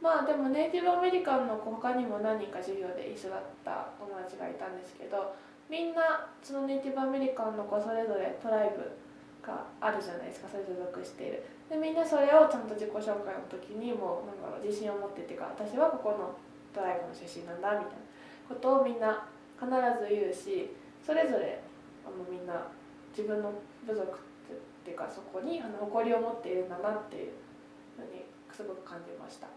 まあでもネイティブアメリカンの子他にも何人か授業で一緒だった友達がいたんですけど、みんなそのネイティブアメリカンの子それぞれトライブがあるじゃないですか、それ所属している。でみんなそれをちゃんと自己紹介の時にもうなんだろう、自信を持ってっていうか、私はここのトライブの出身なんだみたいなことをみんな必ず言うし、それぞれみんな自分の部族っていうかそこに誇りを持っているんだなっていうのにすごく感じました。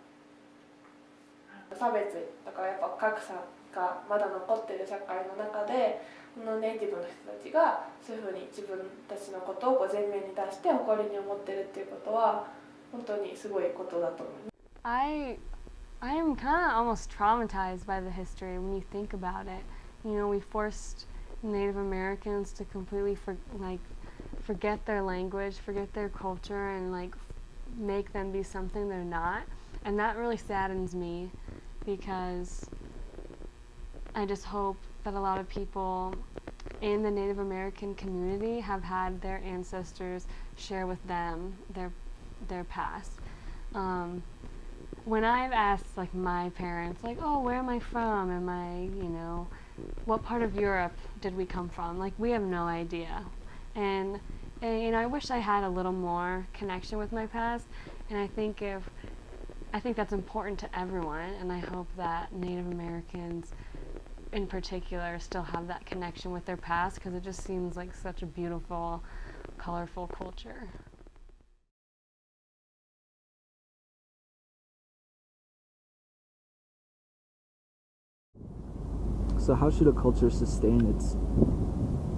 差別だからやっぱ格差がまだ残っている社会の中で、このネイティブの人たちがそういうふうに自分たちのことをこう前面に出して誇りに思ってるっていうことは本当にすごいことだと思います。I am kind of almost traumatized by the history when you think about it. You know, we forced Native Americans to completely forget their language, forget their culture, and make them be something they're not. And that really saddens me, because I just hope that a lot of people in the Native American community have had their ancestors share with them their past. When I've asked my parents, oh, where am I from? Am I, what part of Europe did we come from? We have no idea. And I wish I had a little more connection with my past. And I think that's important to everyone, and I hope that Native Americans in particular still have that connection with their past, because it just seems like such a beautiful, colorful culture. So how should a culture sustain its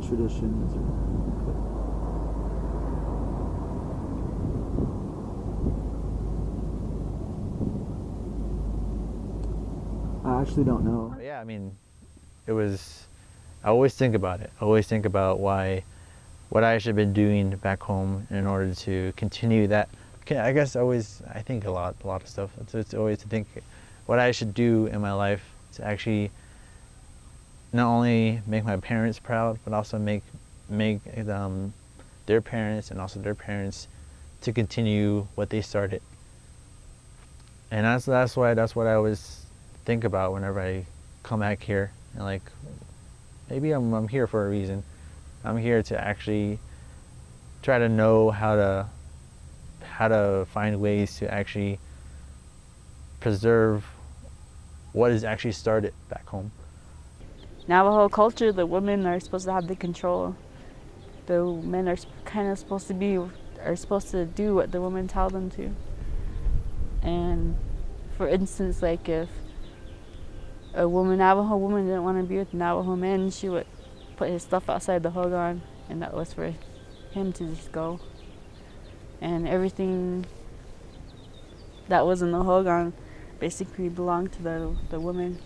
traditions? I actually don't know. Yeah, I mean, I always think about it. I always think about what I should have been doing back home in order to continue that. I guess I think a lot of stuff. It's always to think what I should do in my life to actually not only make my parents proud, but also make their parents and also their parents to continue what they started. And that's what I always think about whenever I come back here, and maybe I'm here for a reason. I'm here to actually try to know how to find ways to actually preserve what is actually started back home. Navajo culture, the women are supposed to have the control. The men are kind of supposed to do what the women tell them to. And for instance, if a Navajo woman didn't want to be with the Navajo men, she would put his stuff outside the hogan, and that was for him to just go. And everything that was in the hogan basically belonged to the woman.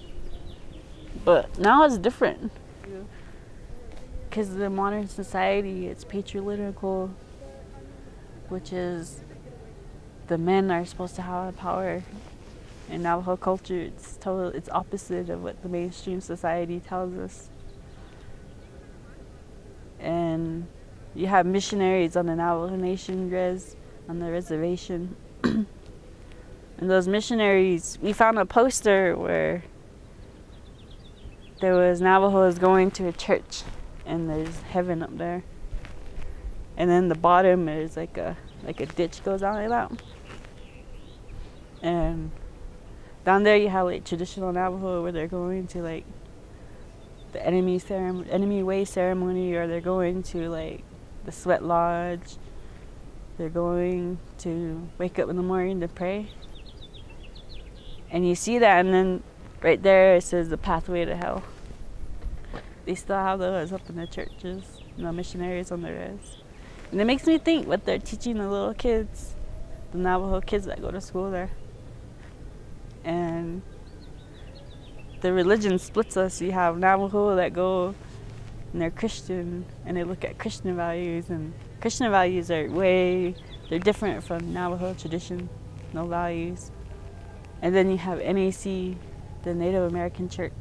But now it's different, because the modern society, it's patriarchal, which is the men are supposed to have power. In Navajo culture, it's opposite of what the mainstream society tells us. And you have missionaries on the Navajo Nation on the reservation. And those missionaries, we found a poster where there was Navajos going to a church, and there's heaven up there. And then the bottom there's like a ditch goes down like that. And down there you have traditional Navajo, where they're going to the enemy way ceremony, or they're going to the sweat lodge. They're going to wake up in the morning to pray. And you see that, and then right there it says the pathway to hell. They still have those up in the churches, missionaries on the res. And it makes me think what they're teaching the little kids, the Navajo kids that go to school there. And the religion splits us. You have Navajo that go and they're Christian, and they look at Christian values, and Christian values are they're different from Navajo tradition, no values. And then you have NAC, the Native American Church,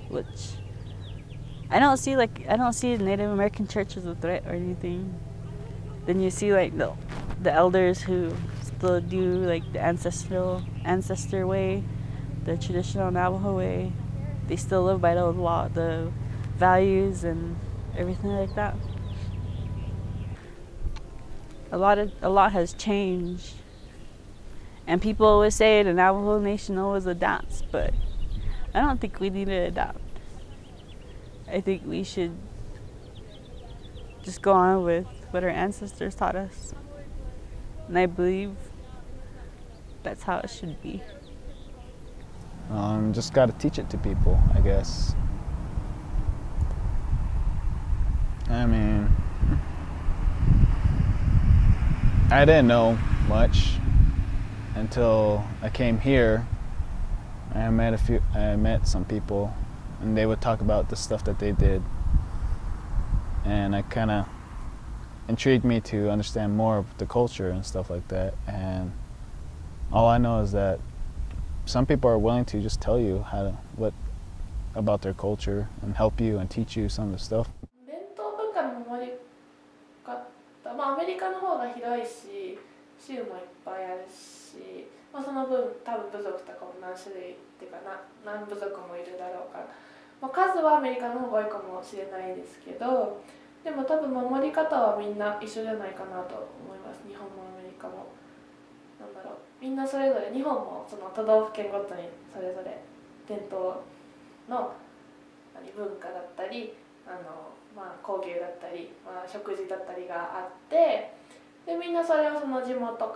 which I don't see the Native American Church as a threat or anything. Then you see the elders who they'll do like the ancestor way, the traditional Navajo way. They still live by the values and everything like that. A lot has changed, and people always say the Navajo Nation always adapts, but I don't think we need to adapt. I think we should just go on with what our ancestors taught us, and I believe that's how it should be. Just got to teach it to people, I guess. I mean, I didn't know much until I came here. I met some people, and they would talk about the stuff that they did, and it kind of intrigued me to understand more of the culture and stuff like that. And all I know is that some people are willing to just tell you what about their culture and help you and teach you some of the stuff. 伝統文化の守り方、アメリカの方が広いし、州もいっぱいあるし、その分多分部族とかも何種類っていうか何部族もいるだろうから、数はアメリカの方が多いかもしれないですけど、でも多分守り方はみんな一緒じゃないかなと思います。日本もアメリカも。みんなそれぞれ、日本もその都道府県ごとにそれぞれ伝統の文化だったり工芸だったり、食事だったりがあって、でみんなそれをその地元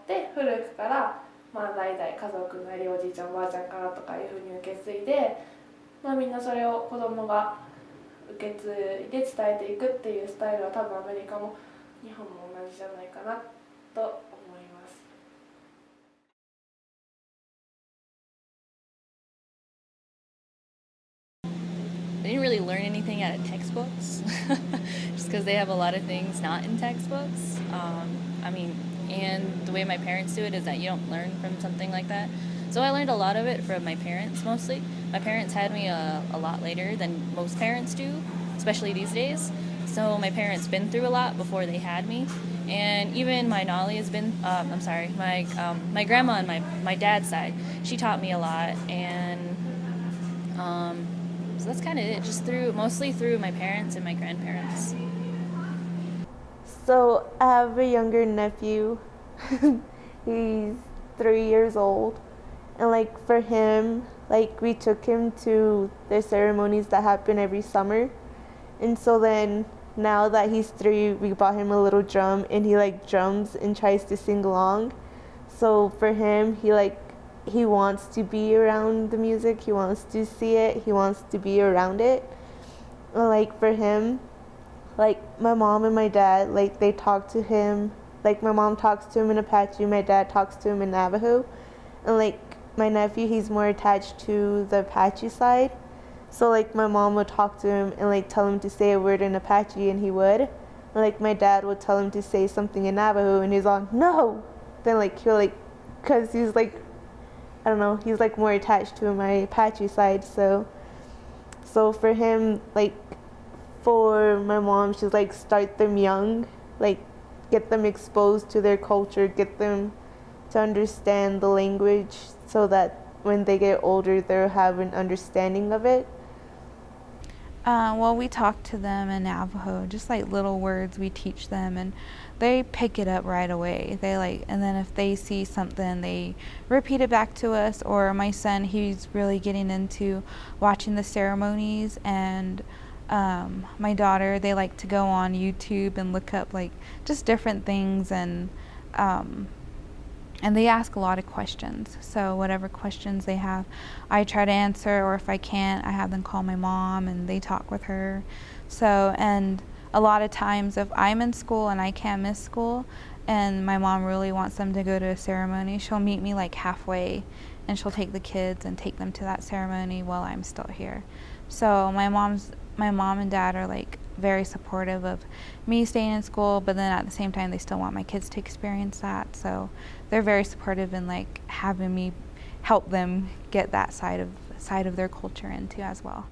で古くから代々家族なりおじいちゃんおばあちゃんからとかいうふうに受け継いで、みんなそれを子供が受け継いで伝えていくっていうスタイルは多分アメリカも日本も同じじゃないかなと思います。I didn't really learn anything out of textbooks, just because they have a lot of things not in textbooks. And the way my parents do it is that you don't learn from something like that. So I learned a lot of it from my parents mostly. My parents had me a lot later than most parents do, especially these days. So my parents been through a lot before they had me. And even my Nolly has been, my grandma on my dad's side, she taught me a lot. And so that's kind of it, just mostly through my parents and my grandparents. So I have a younger nephew. He's 3 years old. And for him, we took him to the ceremonies that happen every summer. And so then now that he's 3, we bought him a little drum, and he drums and tries to sing along. So for him, he wants to be around the music, he wants to see it, he wants to be around it. And for him, my mom and my dad, they talk to him, my mom talks to him in Apache, my dad talks to him in Navajo. And my nephew, he's more attached to the Apache side. So my mom would talk to him and tell him to say a word in Apache, and he would. And my dad would tell him to say something in Navajo, and he's all, no! Then he'll cause he's I don't know, he's more attached to my Apache side. So for him, for my mom, she's start them young, get them exposed to their culture, get them to understand the language, so that when they get older, they'll have an understanding of it. Well, we talk to them in Navajo, just little words we teach them, and they pick it up right away. And then if they see something, they repeat it back to us. Or my son, he's really getting into watching the ceremonies, and my daughter, they like to go on YouTube and look up just different things, and they ask a lot of questions. So whatever questions they have, I try to answer, or if I can't, I have them call my mom and they talk with her. So, and a lot of times if I'm in school and I can't miss school and my mom really wants them to go to a ceremony, she'll meet me halfway, and she'll take the kids and take them to that ceremony while I'm still here. So my mom and dad are very supportive of me staying in school, but then at the same time they still want my kids to experience that. So they're very supportive in having me help them get that side of their culture into as well.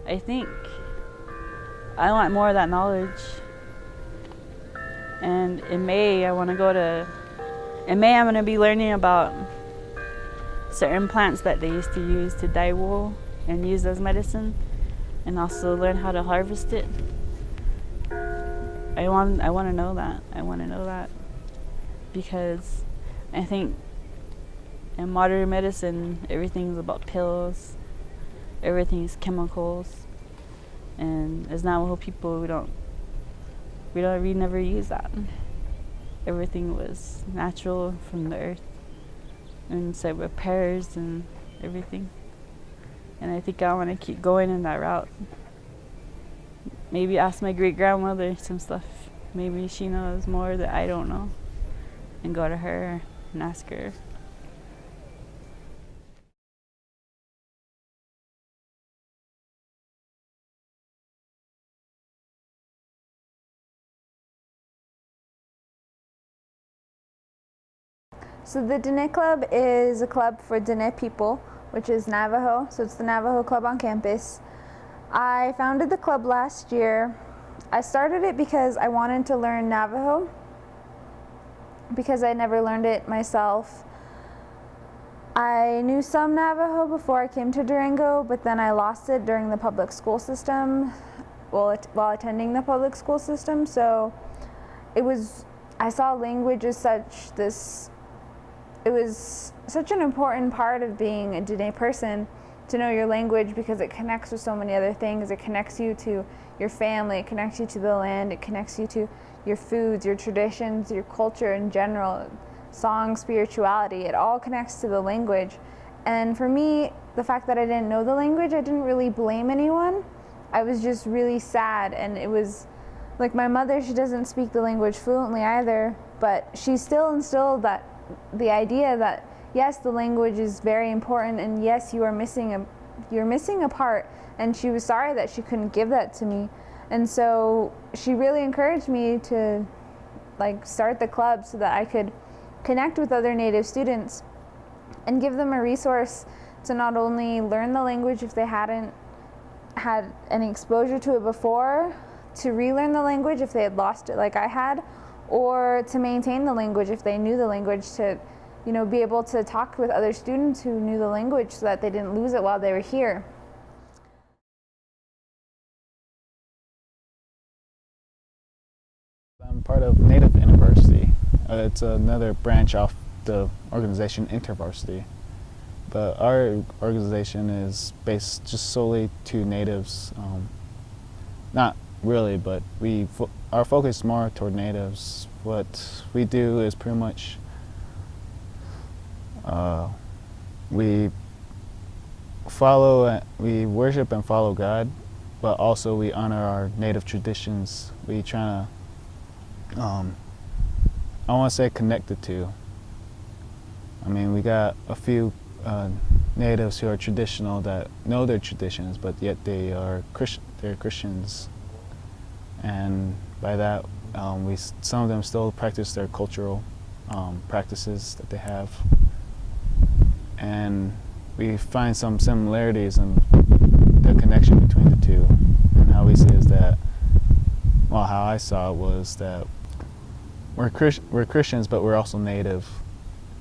I think I want more of that knowledge. And in May, I'm going to be learning about certain plants that they used to use to dye wool and use as medicine, and also learn how to harvest it. I want to know that. I want to know that because I think in modern medicine, everything's about pills, everything's chemicals, and as Navajo people, we never use that. Everything was natural from the earth, and so repairs and everything. And I think I want to keep going in that route. Maybe ask my great-grandmother some stuff. Maybe she knows more that I don't know, and go to her and ask her. So the DINÉ Club is a club for DINÉ people, which is Navajo, so it's the Navajo Club on campus. I founded the club last year. I started it because I wanted to learn Navajo, because I never learned it myself. I knew some Navajo before I came to Durango, but then I lost it during the public school system, while attending the public school system, so I saw language as it was such an important part of being a DINÉ person, to know your language, because it connects with so many other things. It connects you to your family, it connects you to the land, it connects you to your foods, your traditions, your culture in general, song, spirituality. It all connects to the language. And for me, the fact that I didn't know the language, I didn't really blame anyone. I was just really sad, and it was like my mother, she doesn't speak the language fluently either, but she still instilled the idea that yes, the language is very important, and yes, you're missing a part, and she was sorry that she couldn't give that to me. And so she really encouraged me to start the club so that I could connect with other Native students and give them a resource to not only learn the language if they hadn't had any exposure to it before, to relearn the language if they had lost it like I had, or to maintain the language if they knew the language, to be able to talk with other students who knew the language so that they didn't lose it while they were here. I'm part of Native University. It's another branch off the organization INTERVARSITY. But our organization is based just solely to natives. Not really, but our focus is more toward natives. What we do is pretty much we worship and follow God, but also we honor our native traditions. We try to, I want to say connected to. I mean, we got a few natives who are traditional that know their traditions, but yet they are they're Christians. And by that, some of them still practice their cultural practices that they have. And we find some similarities in the connection between the two. And how we see is that, well, how I saw it was that we're Christians, but we're also native,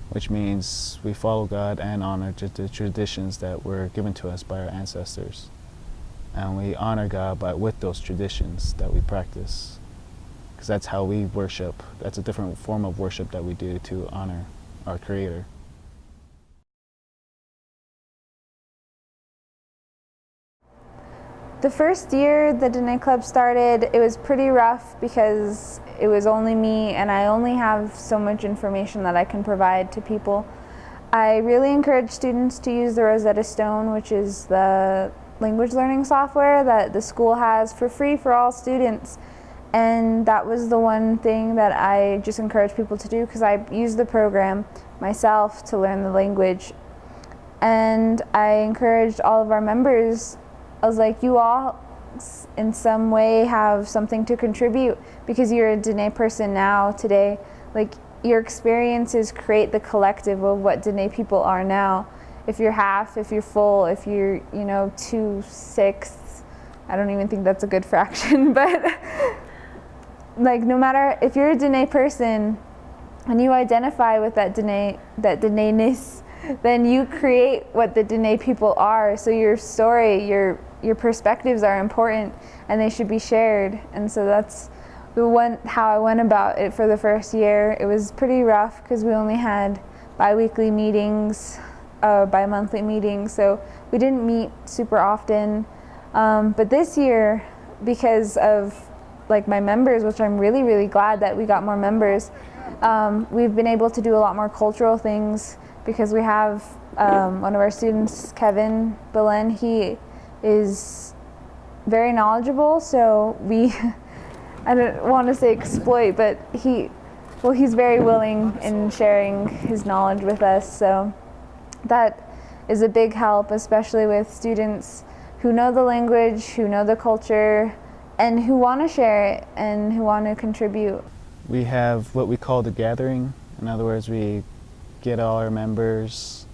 which means we follow God and honor the traditions that were given to us by our ancestors. And we honor God with those traditions that we practice, because that's how we worship. That's a different form of worship that we do to honor our Creator. The first year the DINÉ Club started, it was pretty rough because it was only me and I only have so much information that I can provide to people. I really encourage students to use the Rosetta Stone, which is the language learning software that the school has for free for all students. And that was the one thing that I just encourage people to do, because I used the program myself to learn the language. And I encouraged all of our members, I was like, you all in some way have something to contribute, because you're a DINÉ person now today. Like, your experiences create the collective of what DINÉ people are now. If you're half, if you're full, if you're 2/6, I don't even think that's a good fraction, but like no matter if you're a DINÉ person and you identify with that DINÉ-ness, then you create what the DINÉ people are. So your story, your perspectives are important and they should be shared. And so that's how I went about it for the first year. It was pretty rough because we only had bi-weekly meetings, bi-monthly meetings, so we didn't meet super often. But this year, because of like my members, which I'm really, really glad that we got more members, we've been able to do a lot more cultural things because we have one of our students, Kevin Belen, he is very knowledgeable, so we, I don't want to say exploit, but he's very willing in sharing his knowledge with us, so that is a big help, especially with students who know the language, who know the culture, and who want to share it and who want to contribute. We have what we call the gathering. In other words, we get all our members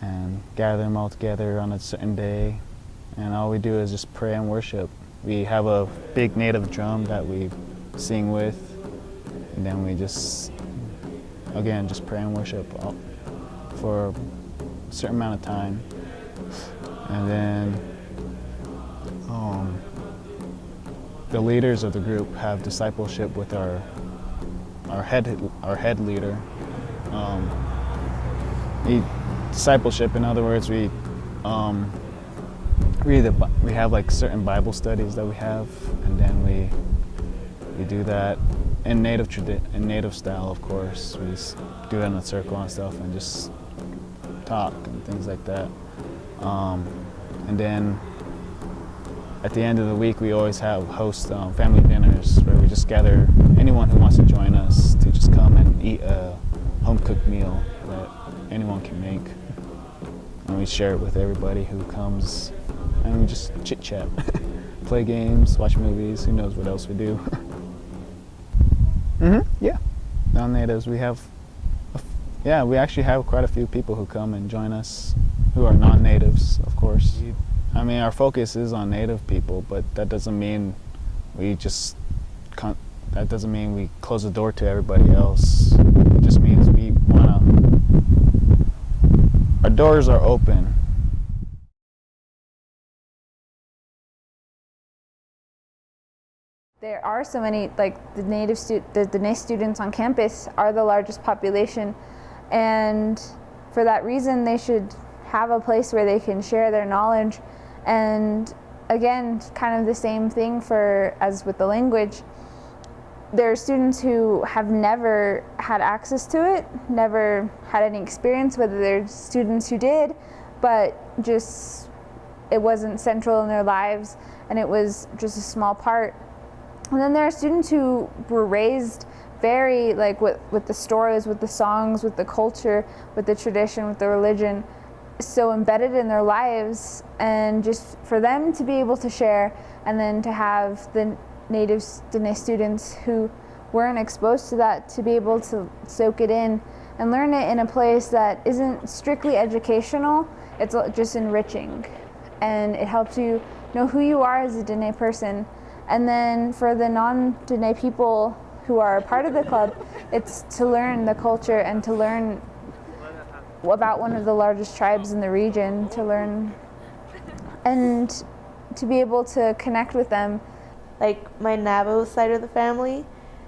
and gather them all together on a certain day, and all we do is just pray and worship. We have a big native drum that we sing with, and then we just, again, just pray and worship for a certain amount of time. And then the leaders of the group have discipleship with our head leader. Discipleship, in other words, we have like certain Bible studies that we have, and then we do that in native style, of course. We do it in a circle and stuff, and just talk and things like that. And then at the end of the week, we always host family dinners where we just gather anyone who wants to join us to just come and eat a home-cooked meal that anyone can make. And we share it with everybody who comes, and we just chit-chat, play games, watch movies, who knows what else we do. Yeah, non-natives, we actually have quite a few people who come and join us who are non-natives, of course. I mean, our focus is on native people, but that doesn't mean we close the door to everybody else. It just means our doors are open. There are so many, like the DINÉ students on campus are the largest population, and for that reason they should have a place where they can share their knowledge. And again, kind of the same thing as with the language. There are students who have never had access to it, never had any experience, whether they're students who did, but just it wasn't central in their lives and it was just a small part. And then there are students who were raised very like with the stories, with the songs, with the culture, with the tradition, with the religion, so embedded in their lives, and just for them to be able to share, and then to have the native DINÉ students who weren't exposed to that to be able to soak it in and learn it in a place that isn't strictly educational, it's just enriching, and it helps you know who you are as a DINÉ person. And then for the non-DINÉ people who are a part of the club, it's to learn the culture and to learn about one of the largest tribes in the region, to learn and to be able to connect with them. Like my Navajo side of the family,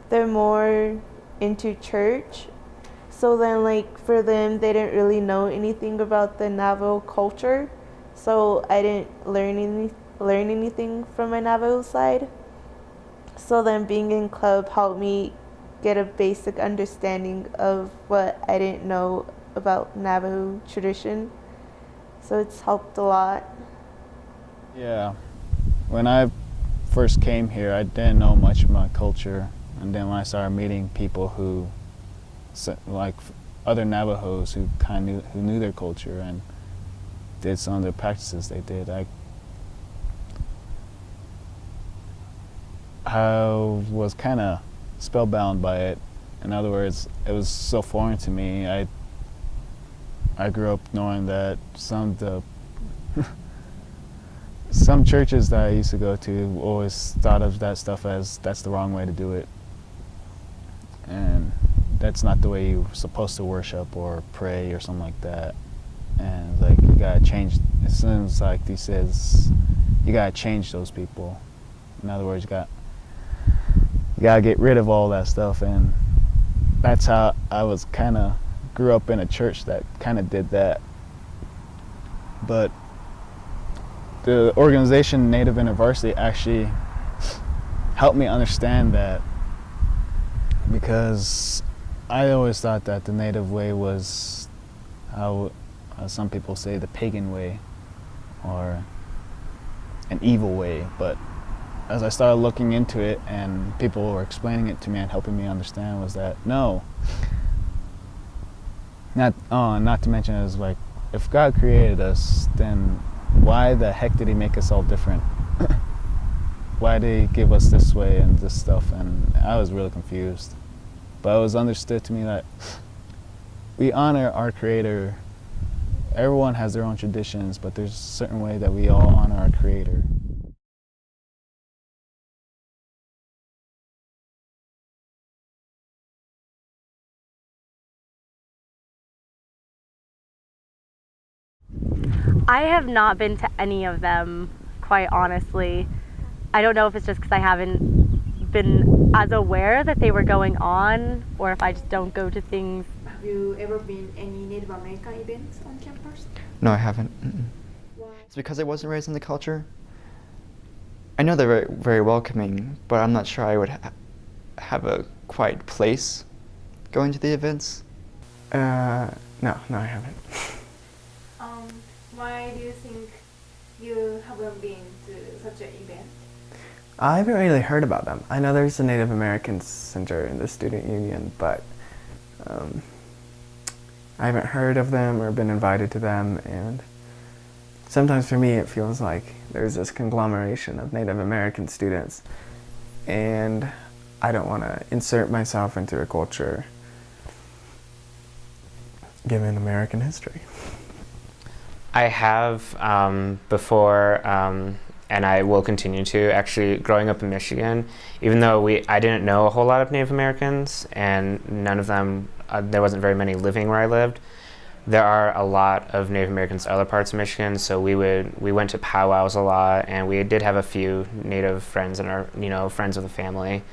they're more into church. So then like for them, they didn't really know anything about the Navajo culture. So I didn't learn anything from my Navajo side. So then being in club helped me get a basic understanding of what I didn't know about Navajo tradition. So it's helped a lot. Yeah, when I first came here, I didn't know much of my culture, and then when I started meeting people who, like other Navajos who knew their culture and did some of the practices they did, I was kind of spellbound by it. In other words, it was so foreign to me. I grew up knowing that some of the some churches that I used to go to always thought of that stuff as that's the wrong way to do it. And that's not the way you're supposed to worship or pray or something like that. And like you gotta change, it seems like he says, you gotta change those people. In other words, you gotta get rid of all that stuff. And that's how I was grew up in a church that kind of did that. But the organization Native INTERVARSITY actually helped me understand that, because I always thought that the Native way was how some people say the pagan way or an evil way. But as I started looking into it and people were explaining it to me and helping me understand, was that no, not to mention it was like, if God created us, then why the heck did he make us all different? Why did he give us this way and this stuff? And I was really confused. But it was understood to me that we honor our Creator. Everyone has their own traditions, but there's a certain way that we all honor our Creator. I have not been to any of them, quite honestly. I don't know if it's just because I haven't been as aware that they were going on, or if I just don't go to things. Have you ever been any Native American events on campus? No, I haven't. Why? It's because I wasn't raised in the culture. I know they're very, very welcoming, but I'm not sure I would have a quiet place going to the events. No, I haven't. Why do you think you haven't been to such an event? I haven't really heard about them. I know there's a Native American Center in the student union, but I haven't heard of them or been invited to them, and sometimes for me it feels like there's this conglomeration of Native American students, and I don't want to insert myself into a culture given American history. I have before, and I will continue to. Actually, growing up in Michigan, even though I didn't know a whole lot of Native Americans, and none of them, there wasn't very many living where I lived. There are a lot of Native Americans in other parts of Michigan, so we went to powwows a lot, and we did have a few Native friends in our, friends of the family,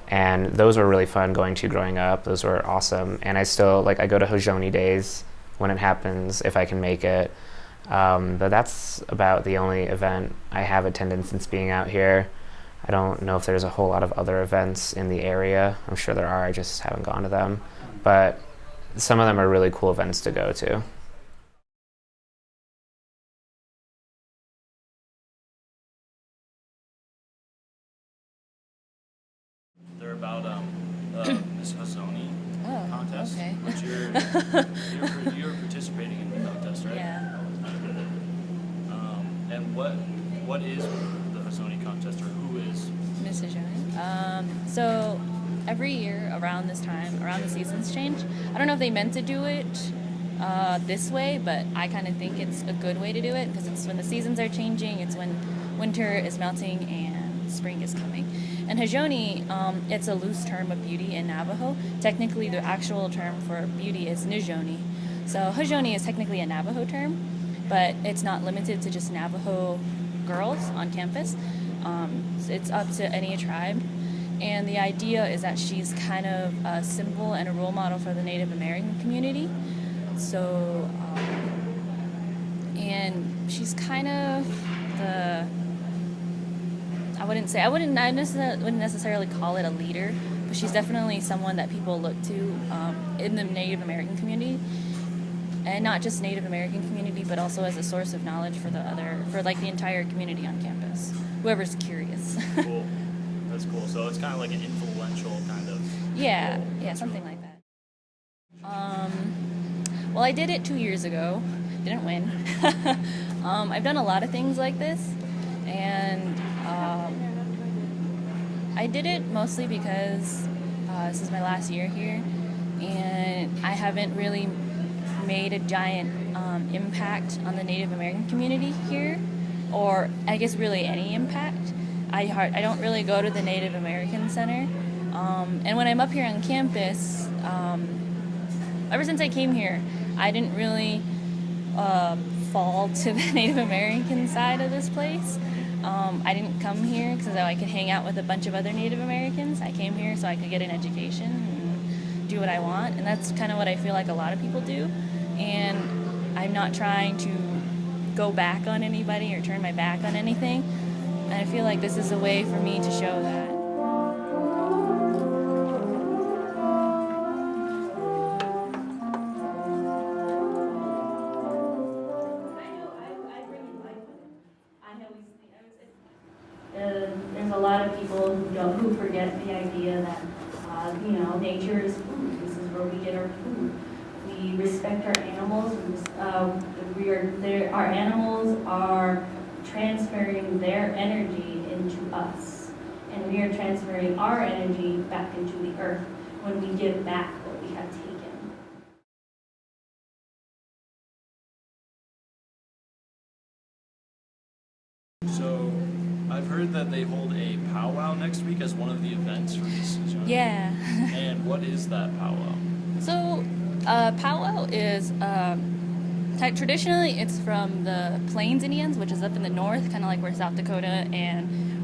and those were really fun going to growing up. Those were awesome, and I still I go to Haudenosaunee Days when it happens if I can make it. But that's about the only event I have attended since being out here. I don't know if there's a whole lot of other events in the area. I'm sure there are, I just haven't gone to them. But some of them are really cool events to go to. They're about this Haudenosaunee contest, okay. which you're participating in the contest, right? Yeah. And what is the Haudenosaunee contest, or who is Miss Haudenosaunee? So every year around this time, around the seasons change, I don't know if they meant to do it this way, but I kind of think it's a good way to do it, because it's when the seasons are changing, it's when winter is melting and spring is coming. And Haudenosaunee, it's a loose term of beauty in Navajo. Technically, the actual term for beauty is Nijoni. So Haudenosaunee is technically a Navajo term, but it's not limited to just Navajo girls on campus. It's up to any tribe. And the idea is that she's kind of a symbol and a role model for the Native American community. So, and she's kind of the, I wouldn't necessarily call it a leader, but she's definitely someone that people look to in the Native American community. And not just Native American community, but also as a source of knowledge for the entire community on campus, whoever's curious. Cool. That's cool. So it's kind of like an influential kind of. Yeah, something like that. Well, I did it 2 years ago. Didn't win. I've done a lot of things like this, and I did it mostly because this is my last year here, and I haven't really made a giant impact on the Native American community here. or I guess really any impact. I don't really go to the Native American Center. And when I'm up here on campus, ever since I came here, I didn't really fall to the Native American side of this place. I didn't come here because I could hang out with a bunch of other Native Americans. I came here so I could get an education and do what I want, and that's kind of what I feel like a lot of people do. And I'm not trying to go back on anybody or turn my back on anything. And I feel like this is a way for me to show that. There's a lot of people who forget the idea that nature is food. This is where we get our food. We respect our animals. Our animals are transferring their energy into us, and we are transferring our energy back into the earth when we give back what we have taken. So, I've heard that they hold a powwow next week as one of the events for this season. Yeah. And what is that powwow? So, powwow is traditionally it's from the Plains Indians, which is up in the north, kind of like where South Dakota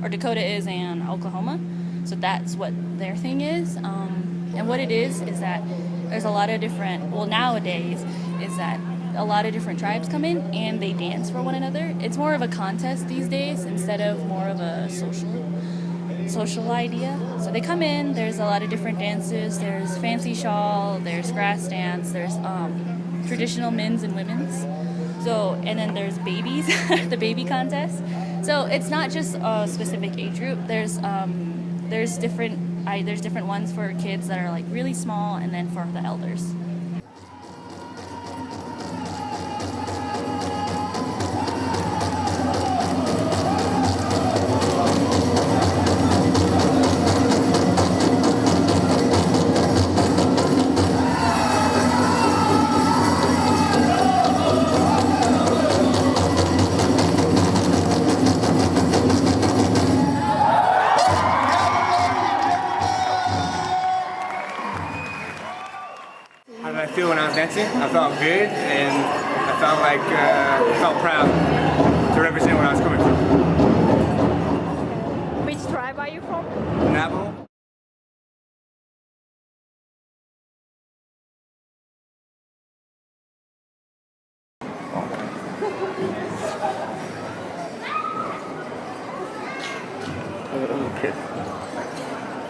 or Dakota is and Oklahoma. So that's what their thing is. And what it is that there's a lot of different, nowadays, is that a lot of different tribes come in and they dance for one another. It's more of a contest these days instead of more of a social idea. So they come in, there's a lot of different dances. There's fancy shawl, there's grass dance, there's traditional men's and women's. So, and then there's babies, the baby contest. So it's not just a specific age group. There's different ones for kids that are like really small, and then for the elders. How did I feel when I was dancing? I felt good, and I felt proud to represent where I was coming from. Which tribe are you from? Navajo.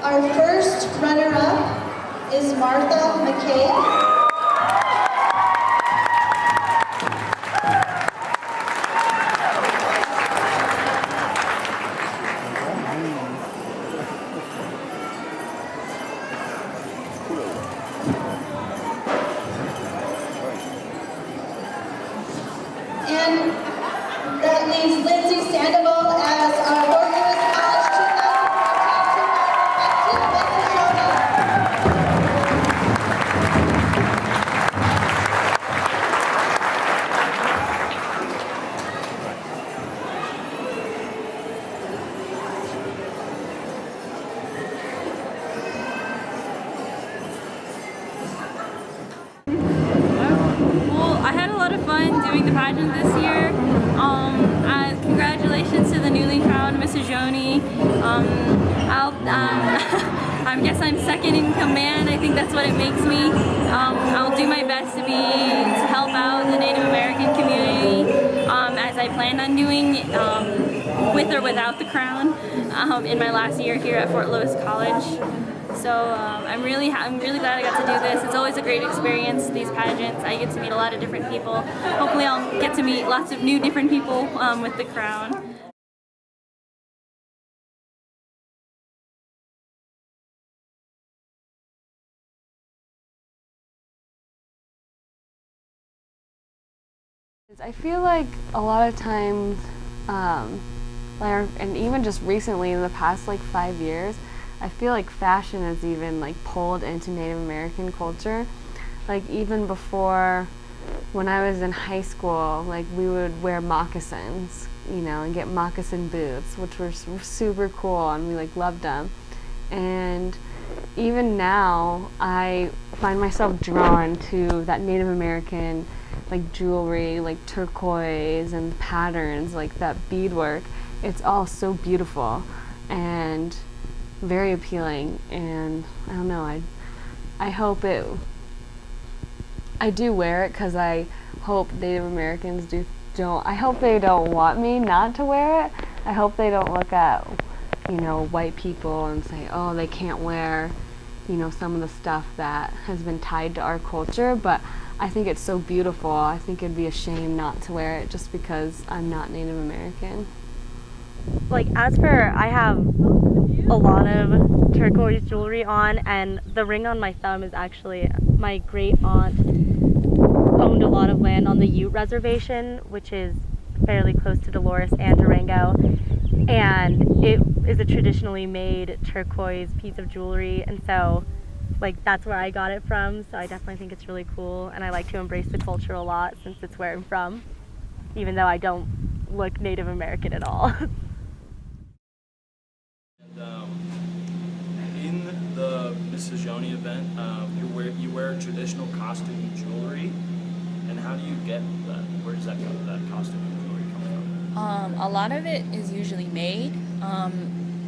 Our first runner-up is Martha McKay. And that leaves Lindsay Sandoval as our Organist College 2019. Well, I had a lot of fun doing the pageant this year. Congratulations to the newly crowned Mrs. Joni. I guess I'm second in command. I think that's what it makes me. I'll do my best to help out the Native American community as I plan on doing with or without the crown in my last year here at Fort Lewis College. So I'm really glad I got to do this. It's always a great experience, these pageants. I get to meet a lot of different people. Hopefully I'll get to meet lots of new different people with the crown. I feel like a lot of times, and even just recently in the past 5 years, I feel like fashion is even pulled into Native American culture. Even before, when I was in high school, we would wear moccasins you know, and get moccasin boots, which were super cool, and we like loved them. And even now, I find myself drawn to that Native American like jewelry, like turquoise and patterns, like that beadwork. It's all so beautiful and very appealing, and I don't know, I hope I do wear it because I hope Native Americans I hope they don't want me not to wear it. I hope they don't look at, you know, white people and say, oh, they can't wear, you know, some of the stuff that has been tied to our culture, but I think it's so beautiful. I think it'd be a shame not to wear it just because I'm not Native American. Like, as for, I have a lot of turquoise jewelry on, and the ring on my thumb is actually my great aunt owned a lot of land on the Ute Reservation, which is fairly close to Dolores and Durango, and it is a traditionally made turquoise piece of jewelry, and so like that's where I got it from. So I definitely think it's really cool, and I like to embrace the culture a lot since it's where I'm from, even though I don't look Native American at all. In the Mississauga event, you wear traditional costume jewelry, and how do you get that? Where does that costume jewelry come from? A lot of it is usually made.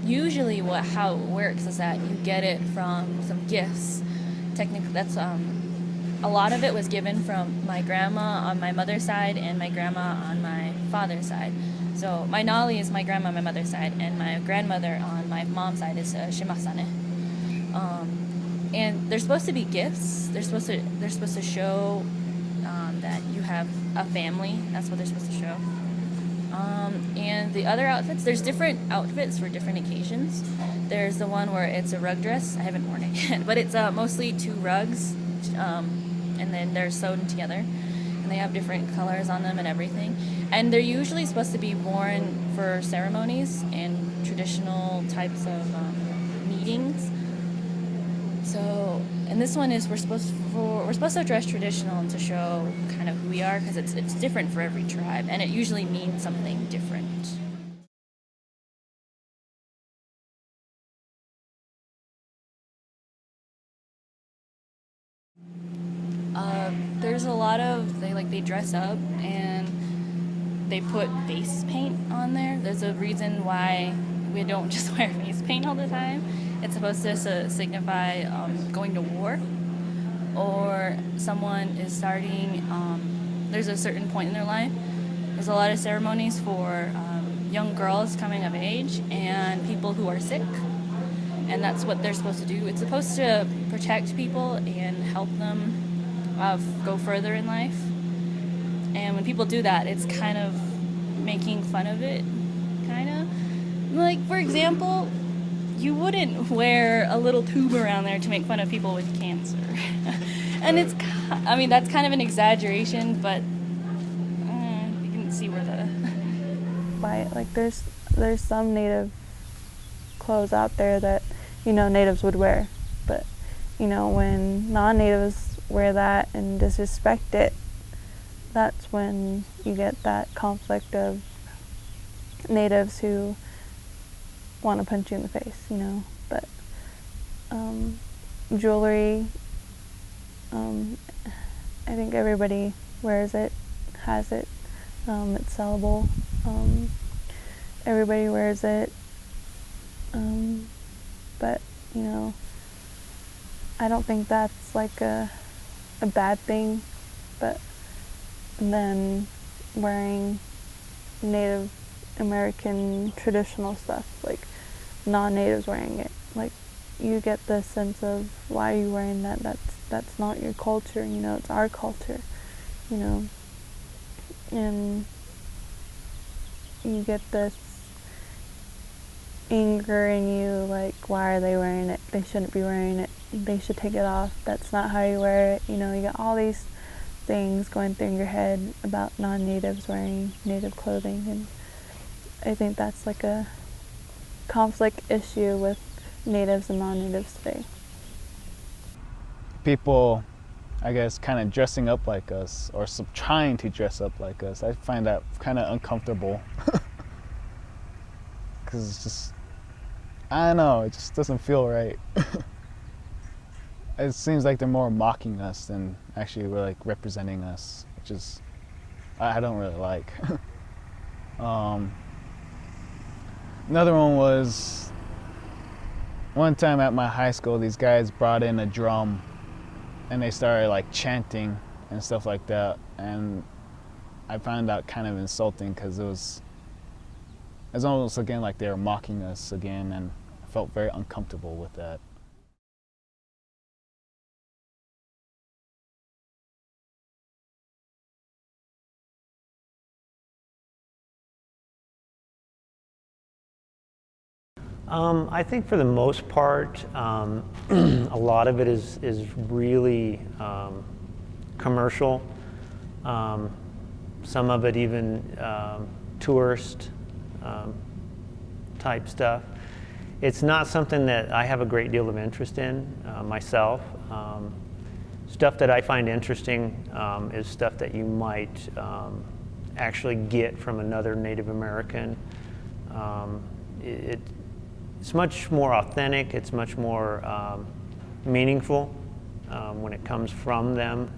Usually how it works is that you get it from some gifts. Technically, that's a lot of it was given from my grandma on my mother's side and my grandma on my father's side. So my Nali is my grandma on my mother's side, and my grandmother on my mom's side is Shimasane. And they're supposed to be gifts. They're supposed to show that you have a family. That's what they're supposed to show. And the other outfits, there's different outfits for different occasions. There's the one where it's a rug dress. I haven't worn it yet, but it's mostly 2 rugs, and then they're sewn together, and they have different colors on them and everything. And they're usually supposed to be worn for ceremonies and traditional types of meetings. So, and this one is we're supposed to dress traditional and to show kind of who we are, because it's different for every tribe, and it usually means something different. There's a lot of they dress up and they put face paint on there. There's a reason why we don't just wear face paint all the time. It's supposed to signify going to war, or someone is starting, there's a certain point in their life. There's a lot of ceremonies for young girls coming of age and people who are sick, and that's what they're supposed to do. It's supposed to protect people and help them go further in life. And when people do that, it's kind of making fun of it, kind of. Like, for example, you wouldn't wear a little tube around there to make fun of people with cancer. And that's kind of an exaggeration, but you can see where there's some Native clothes out there that, you know, Natives would wear, but, you know, when non-Natives wear that and disrespect it, that's when you get that conflict of Natives who want to punch you in the face, you know. But jewelry, I think everybody wears it, has it, it's sellable, everybody wears it, but, you know, I don't think that's like a bad thing. But then wearing Native American traditional stuff, like non-Natives wearing it, like you get the sense of, why are you wearing that? That's not your culture, you know, it's our culture, you know. And you get this anger in you, like, why are they wearing it? They shouldn't be wearing it. They should take it off. That's not how you wear it. You know, you got all these things going through your head about non-Natives wearing Native clothing, and I think that's like a conflict issue with Natives and non-Natives today. People, I guess, kind of dressing up like us, or trying to dress up like us, I find that kind of uncomfortable. because it's just, I don't know, it just doesn't feel right. It seems like they're more mocking us than actually like representing us, which is, I don't really like. Another one was, one time at my high school, these guys brought in a drum and they started like chanting and stuff like that, and I found that kind of insulting because it was almost again like they were mocking us again, and I felt very uncomfortable with that. I think for the most part, a lot of it is really commercial. Some of it even tourist type stuff. It's not something that I have a great deal of interest in myself. Stuff that I find interesting is stuff that you might actually get from another Native American. It's much more authentic, it's much more meaningful when it comes from them,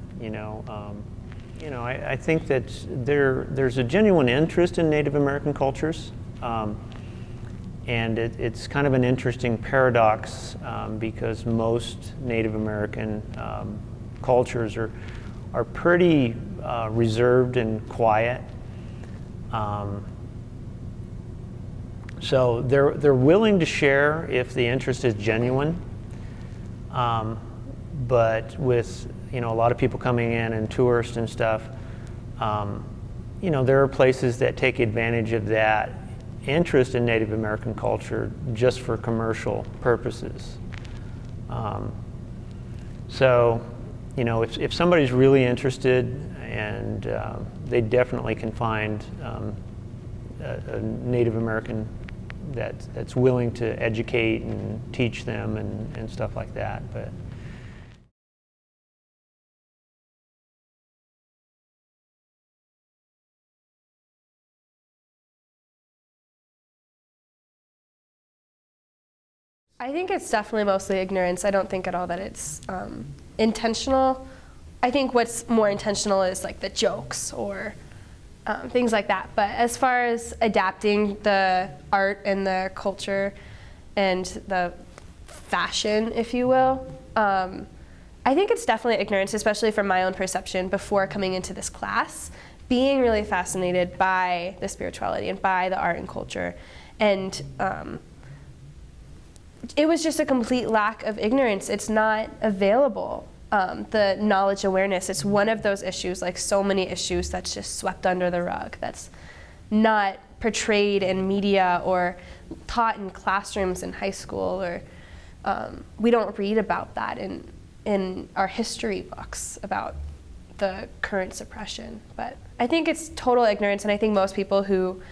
I think that there's a genuine interest in Native American cultures, and it's kind of an interesting paradox because most Native American cultures are pretty reserved and quiet. So they're willing to share if the interest is genuine, but with a lot of people coming in and tourists and stuff, there are places that take advantage of that interest in Native American culture just for commercial purposes. So if somebody's really interested, and they definitely can find a Native American that's willing to educate and teach them and stuff like that. But I think it's definitely mostly ignorance. I don't think at all that it's intentional. I think what's more intentional is like the jokes or things like that. But as far as adapting the art and the culture and the fashion, if you will, I think it's definitely ignorance, especially from my own perception before coming into this class, being really fascinated by the spirituality and by the art and culture. And it was just a complete lack of ignorance. It's not available. The knowledge awareness, it's one of those issues, like so many issues, that's just swept under the rug, that's not portrayed in media or taught in classrooms in high school, or we don't read about that in our history books about the current suppression. But I think it's total ignorance, and I think most people who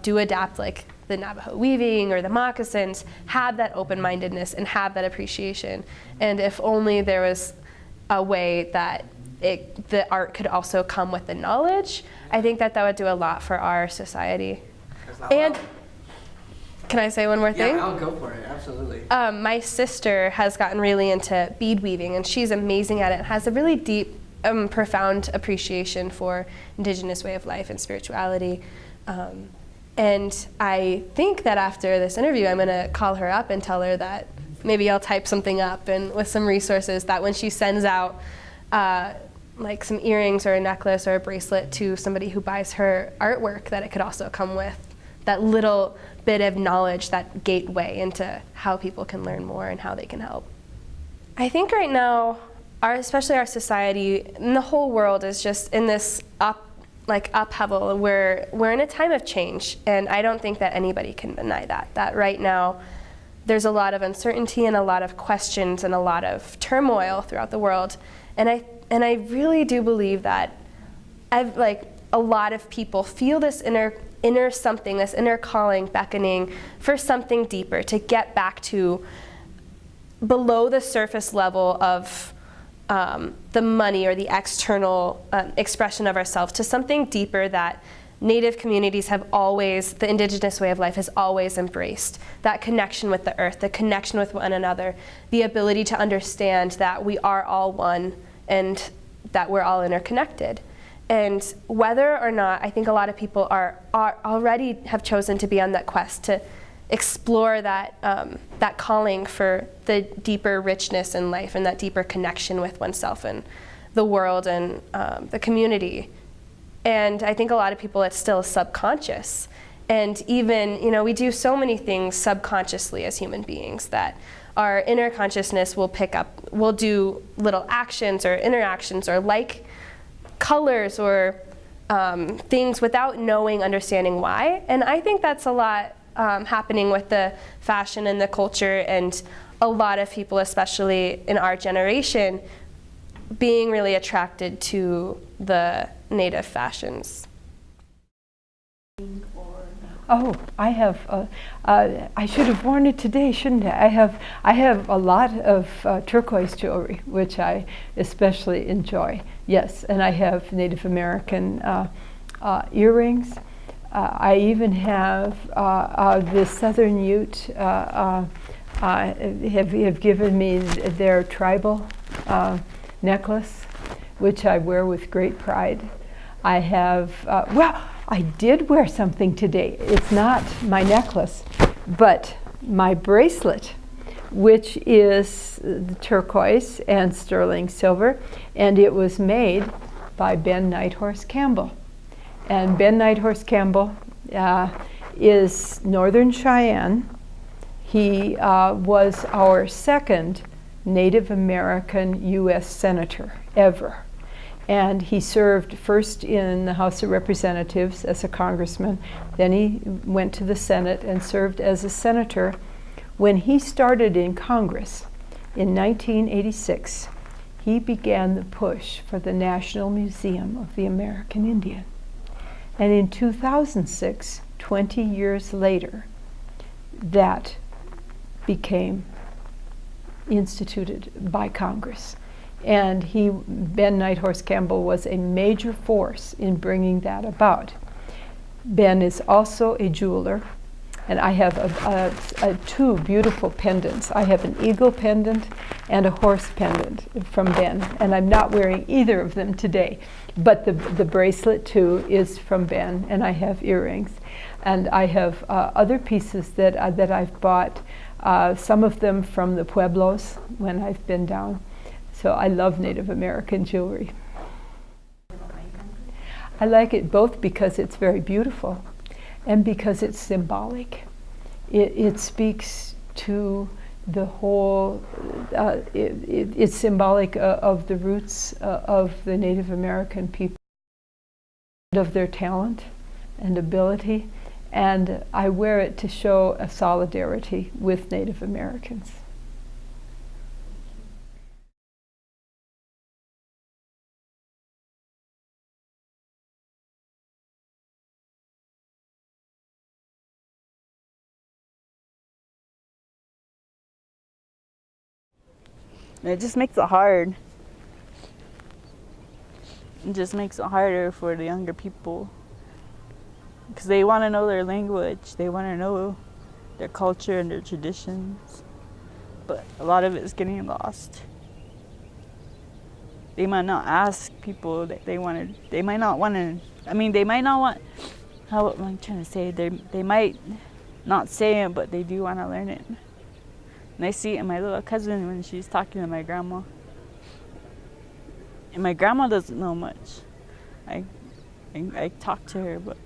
do adapt, like the Navajo weaving or the moccasins, have that open-mindedness and have that appreciation. And if only there was a way that the art could also come with the knowledge, I think that would do a lot for our society. And can I say one more thing? Yeah, I'll go for it, absolutely. My sister has gotten really into bead weaving, and she's amazing at it, and has a really deep, profound appreciation for indigenous way of life and spirituality. And I think that after this interview, I'm gonna call her up and tell her that maybe I'll type something up and with some resources that when she sends out like some earrings or a necklace or a bracelet to somebody who buys her artwork, that it could also come with that little bit of knowledge, that gateway into how people can learn more and how they can help. I think right now, especially our society and the whole world is just in this upheaval where we're in a time of change, and I don't think that anybody can deny that right now there's a lot of uncertainty and a lot of questions and a lot of turmoil throughout the world. And I really do believe that a lot of people feel this inner something, this inner calling, beckoning for something deeper, to get back to below the surface level of the money or the external expression of ourselves, to something deeper that Native communities have always, the indigenous way of life has always embraced that connection with the earth, the connection with one another, the ability to understand that we are all one and that we're all interconnected. And whether or not, I think a lot of people are already have chosen to be on that quest to explore that, that calling for the deeper richness in life and that deeper connection with oneself and the world and the community. And I think a lot of people, it's still subconscious. And even, you know, we do so many things subconsciously as human beings that our inner consciousness will pick up, we'll do little actions or interactions or like colors or things without knowing, understanding why. And I think that's a lot happening with the fashion and the culture, and a lot of people, especially in our generation, being really attracted to the native fashions. Oh, I have. I should have worn it today, shouldn't I? I have a lot of turquoise jewelry, which I especially enjoy. Yes, and I have Native American earrings. I even have the Southern Ute have given me their tribal necklace, which I wear with great pride. I have, well, I did wear something today. It's not my necklace, but my bracelet, which is turquoise and sterling silver, and it was made by Ben Nighthorse Campbell. And Ben Nighthorse Campbell is Northern Cheyenne. He was our second Native American U.S. Senator ever. And he served first in the House of Representatives as a congressman, then he went to the Senate and served as a senator. When he started in Congress in 1986, he began the push for the National Museum of the American Indian. And in 2006, 20 years later, that became instituted by Congress. And Ben Nighthorse Campbell was a major force in bringing that about. Ben is also a jeweler, and I have two beautiful pendants. I have an eagle pendant and a horse pendant from Ben, and I'm not wearing either of them today. But the bracelet too is from Ben, and I have earrings. And I have other pieces that I've bought, some of them from the Pueblos when I've been down. So I love Native American jewelry. I like it both because it's very beautiful and because it's symbolic. It speaks to the whole, it's symbolic of the roots of the Native American people, of their talent and ability, and I wear it to show a solidarity with Native Americans. It just makes it hard. It just makes it harder for the younger people because they want to know their language, they want to know their culture and their traditions, but a lot of it is getting lost. They might not ask people that they might not want to, they might not want, how am I trying to say, they might not say it, but they do want to learn it. And I see it in my little cousin when she's talking to my grandma. And my grandma doesn't know much. I talk to her, but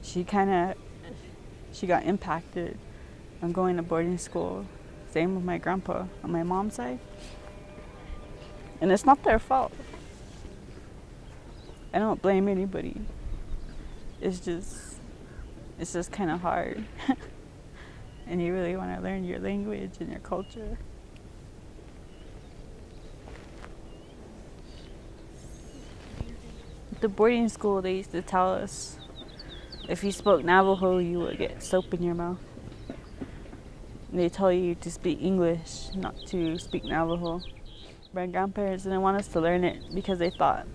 she got impacted on going to boarding school. Same with my grandpa on my mom's side. And it's not their fault. I don't blame anybody. It's just kind of hard. And you really want to learn your language and your culture. At the boarding school, they used to tell us if you spoke Navajo, you would get soap in your mouth. And they tell you to speak English, not to speak Navajo. My grandparents didn't want us to learn it because they thought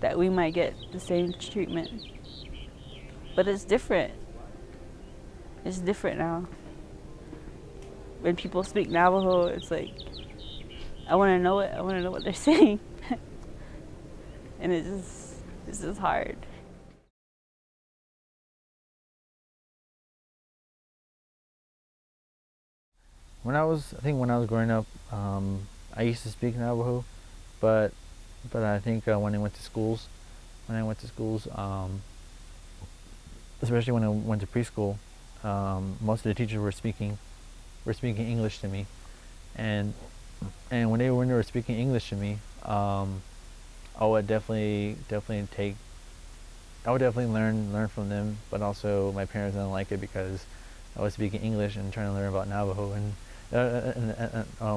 that we might get the same treatment. But it's different. It's different now. When people speak Navajo, it's like, I want to know it. I want to know what they're saying. And it's just hard. I think when I was growing up, I used to speak Navajo, but I think when I went to schools, especially when I went to preschool, most of the teachers were speaking English to me, and when they were speaking English to me, I would definitely learn from them, but also my parents didn't like it because I was speaking English and trying to learn about Navajo, and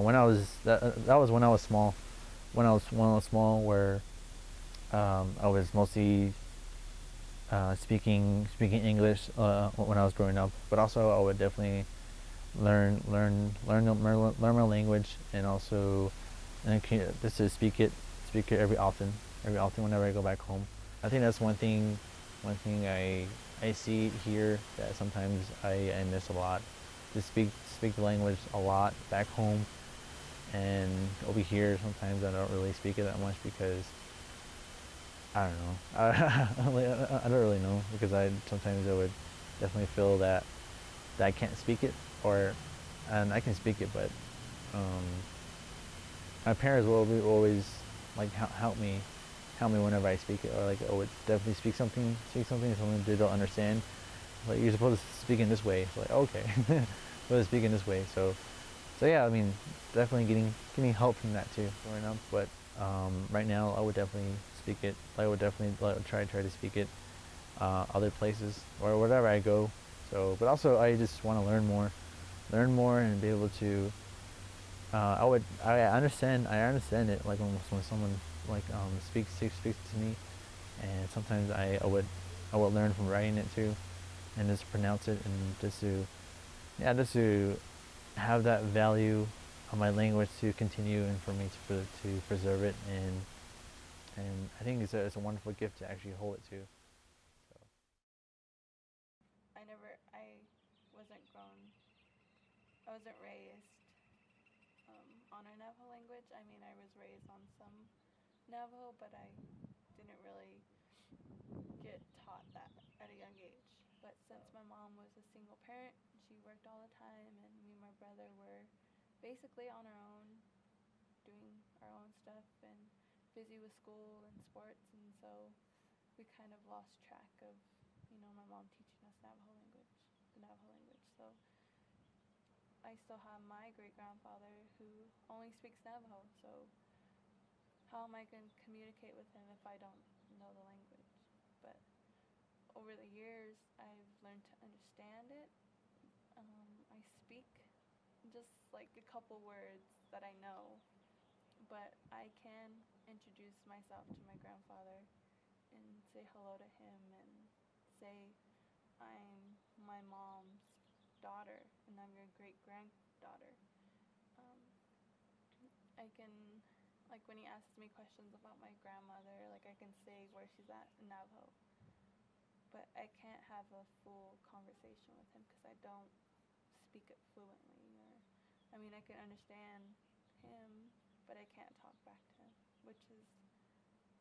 when I was that was when I was small, where I was mostly speaking English when I was growing up, but also I would definitely learn my language, and also just to speak it every often whenever I go back home. I think that's one thing I see here that sometimes I miss a lot. To speak the language a lot back home, and over here sometimes I don't really speak it that much because I don't know. I don't really know, because sometimes I would definitely feel that I can't speak it, and I can speak it, but my parents will always like help me whenever I speak it, or like I would definitely speak something they don't understand. Like, you're supposed to speak in this way. It's like, okay, supposed to speak in this way. So yeah, I mean, definitely getting help from that too growing up. But right now, I would definitely speak it. I would definitely try to speak it other places or wherever I go. So, but also I just want to learn more, and be able to. I understand it, like when someone like speaks to me, and sometimes I would learn from writing it too, and just pronounce it, and just to have that value of my language to continue, and for me to preserve it, and I think it's a wonderful gift to actually hold it too. So. I wasn't raised on a Navajo language. I mean, I was raised on some Navajo, but I didn't really get taught that at a young age. But since my mom was a single parent, she worked all the time, and me and my brother were basically on our own, doing our own stuff and busy with school and sports, and so we kind of lost track of, my mom teaching us the Navajo language. So I still have my great-grandfather who only speaks Navajo, so how am I going to communicate with him if I don't know the language? But over the years, I've learned to understand it. I speak just like a couple words that I know, but I can introduce myself to my grandfather and say hello to him and say I'm my mom's daughter and I'm your great-granddaughter. I can, like when he asks me questions about my grandmother, like I can say where she's at in Navajo, but I can't have a full conversation with him because I don't speak it fluently. I mean, I can understand him, but I can't talk back to him, which is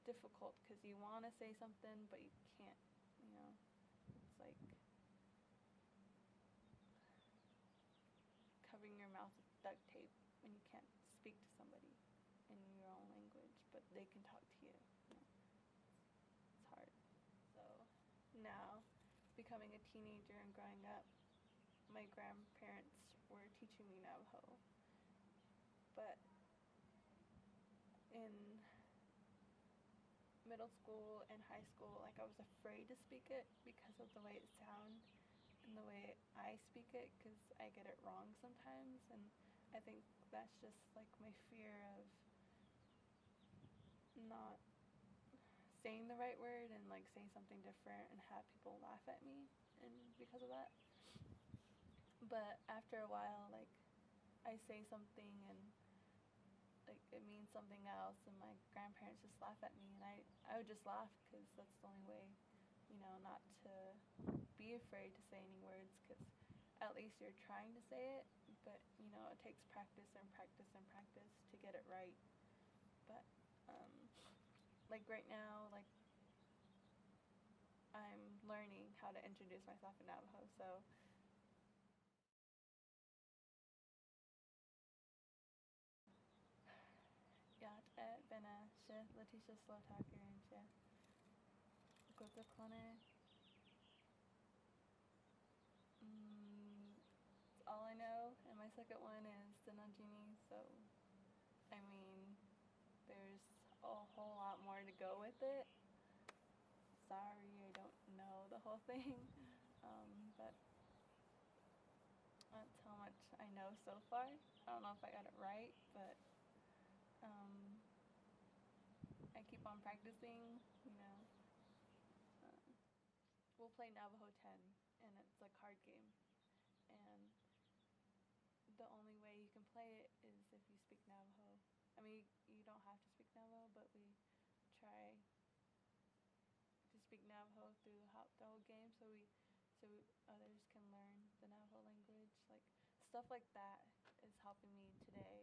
difficult because you want to say something, but you can't, It's like covering your mouth with duct tape when you can't speak to somebody in your own language, but they can talk to you. It's hard. So now, becoming a teenager and growing up, my grandparents were teaching me Navajo, but in middle school and high school, like I was afraid to speak it because of the way it sounds and the way I speak it, because I get it wrong sometimes, and I think that's just like my fear of not saying the right word and like saying something different and have people laugh at me, and because of that. But after a while, like I say something and like it means something else, and my grandparents just laugh at me, and I would just laugh because that's the only way, you know, not to be afraid to say any words, because at least you're trying to say it, but you know, it takes practice and practice and practice to get it right. But like right now, like I'm learning how to introduce myself in Navajo, so Yat et Bena She Letitia Slowtaker and She Gozaklane. That's all I know, and my second one is the Najini, so I mean, there's a whole lot more to go with it. Sorry, I don't know the whole thing, but that's how much I know so far. I don't know if I got it right, but I keep on practicing, you know. We'll play Navajo 10, and it's a card game, and the only way you can play it is if you speak Navajo. I mean, you don't have to speak Navajo, but we try to speak Navajo through the whole game, so others can learn the Navajo language. Like stuff like that is helping me today.